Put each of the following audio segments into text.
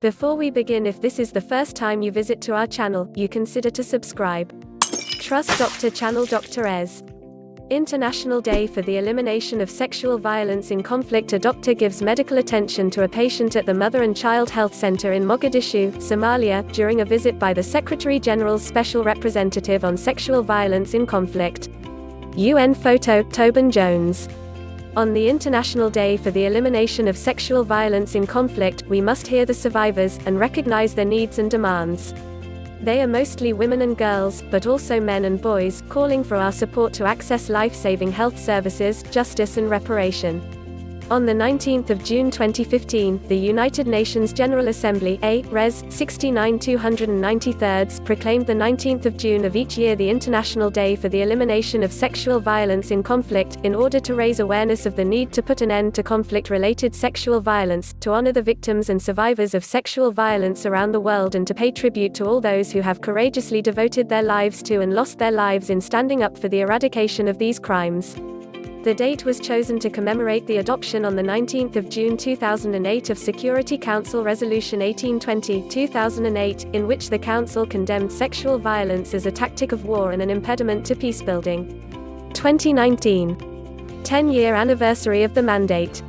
Before we begin, if this is the first time you visit to our channel, you consider to subscribe. Trust Doctor Channel. Dr. Ez. International Day for the Elimination of Sexual Violence in Conflict. A doctor gives medical attention to a patient at the Mother and Child Health Center in Mogadishu, Somalia, during a visit by the Secretary General's Special Representative on Sexual Violence in Conflict. UN photo, Tobin Jones. On the International Day for the Elimination of Sexual Violence in Conflict, we must hear the survivors, and recognize their needs and demands. They are mostly women and girls, but also men and boys, calling for our support to access life-saving health services, justice and reparation. On the 19th of June 2015, the United Nations General Assembly, Res. 69-293, proclaimed the 19th of June of each year the International Day for the Elimination of Sexual Violence in Conflict, in order to raise awareness of the need to put an end to conflict-related sexual violence, to honor the victims and survivors of sexual violence around the world, and to pay tribute to all those who have courageously devoted their lives to and lost their lives in standing up for the eradication of these crimes. The date was chosen to commemorate the adoption on the 19th of June 2008 of Security Council Resolution 1820/2008, in which the Council condemned sexual violence as a tactic of war and an impediment to peacebuilding. 2019. 10-year anniversary of the mandate.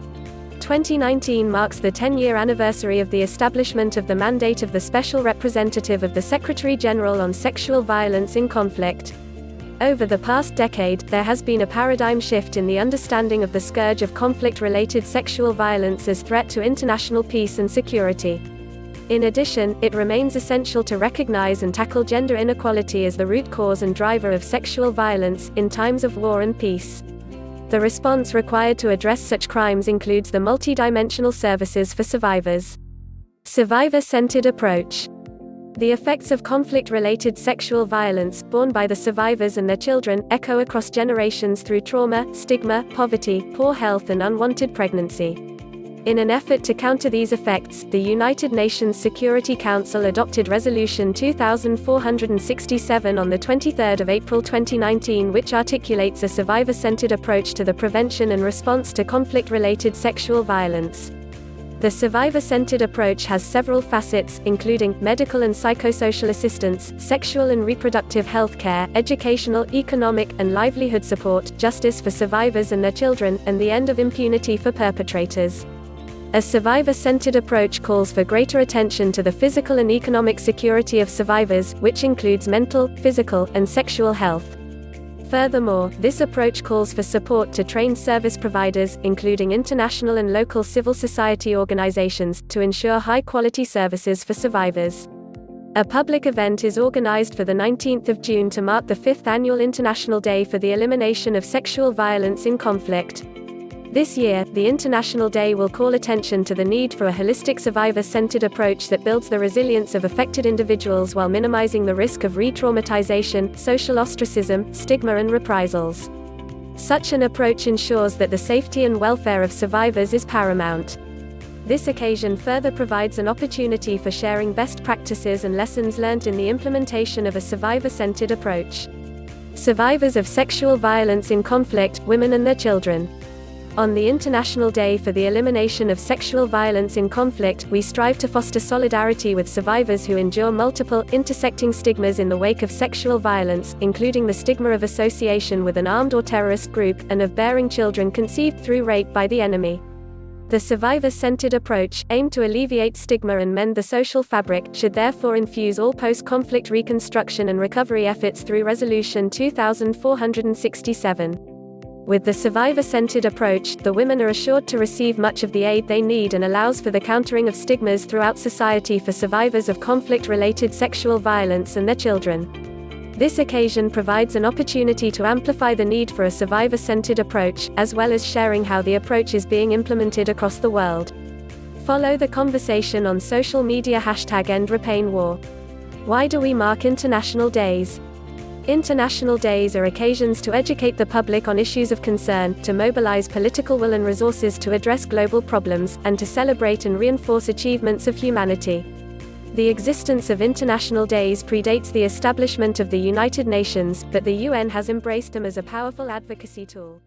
2019 marks the 10-year anniversary of the establishment of the mandate of the Special Representative of the Secretary General on Sexual Violence in Conflict. Over the past decade, there has been a paradigm shift in the understanding of the scourge of conflict-related sexual violence as threat to international peace and security. In addition, it remains essential to recognize and tackle gender inequality as the root cause and driver of sexual violence, in times of war and peace. The response required to address such crimes includes the multidimensional services for survivors. Survivor-centered approach. The effects of conflict-related sexual violence, borne by the survivors and their children, echo across generations through trauma, stigma, poverty, poor health and unwanted pregnancy. In an effort to counter these effects, the United Nations Security Council adopted Resolution 2467 on the 23rd of April 2019, which articulates a survivor-centered approach to the prevention and response to conflict-related sexual violence. The survivor-centered approach has several facets, including medical and psychosocial assistance, sexual and reproductive health care, educational, economic, and livelihood support, justice for survivors and their children, and the end of impunity for perpetrators. A survivor-centered approach calls for greater attention to the physical and economic security of survivors, which includes mental, physical, and sexual health. Furthermore, this approach calls for support to trained service providers, including international and local civil society organizations, to ensure high-quality services for survivors. A public event is organized for the 19th of June to mark the 5th Annual International Day for the Elimination of Sexual Violence in Conflict. This year, the International Day will call attention to the need for a holistic survivor-centered approach that builds the resilience of affected individuals while minimizing the risk of re-traumatization, social ostracism, stigma and reprisals. Such an approach ensures that the safety and welfare of survivors is paramount. This occasion further provides an opportunity for sharing best practices and lessons learned in the implementation of a survivor-centered approach. Survivors of sexual violence in conflict, women and their children. On the International Day for the Elimination of Sexual Violence in Conflict, we strive to foster solidarity with survivors who endure multiple, intersecting stigmas in the wake of sexual violence, including the stigma of association with an armed or terrorist group, and of bearing children conceived through rape by the enemy. The survivor-centered approach, aimed to alleviate stigma and mend the social fabric, should therefore infuse all post-conflict reconstruction and recovery efforts through Resolution 2467. With the survivor-centered approach, the women are assured to receive much of the aid they need and allows for the countering of stigmas throughout society for survivors of conflict-related sexual violence and their children. This occasion provides an opportunity to amplify the need for a survivor-centered approach, as well as sharing how the approach is being implemented across the world. Follow the conversation on social media #EndRapainWar. Why do we mark international days? International days are occasions to educate the public on issues of concern, to mobilize political will and resources to address global problems, and to celebrate and reinforce achievements of humanity. The existence of international days predates the establishment of the United Nations, but the UN has embraced them as a powerful advocacy tool.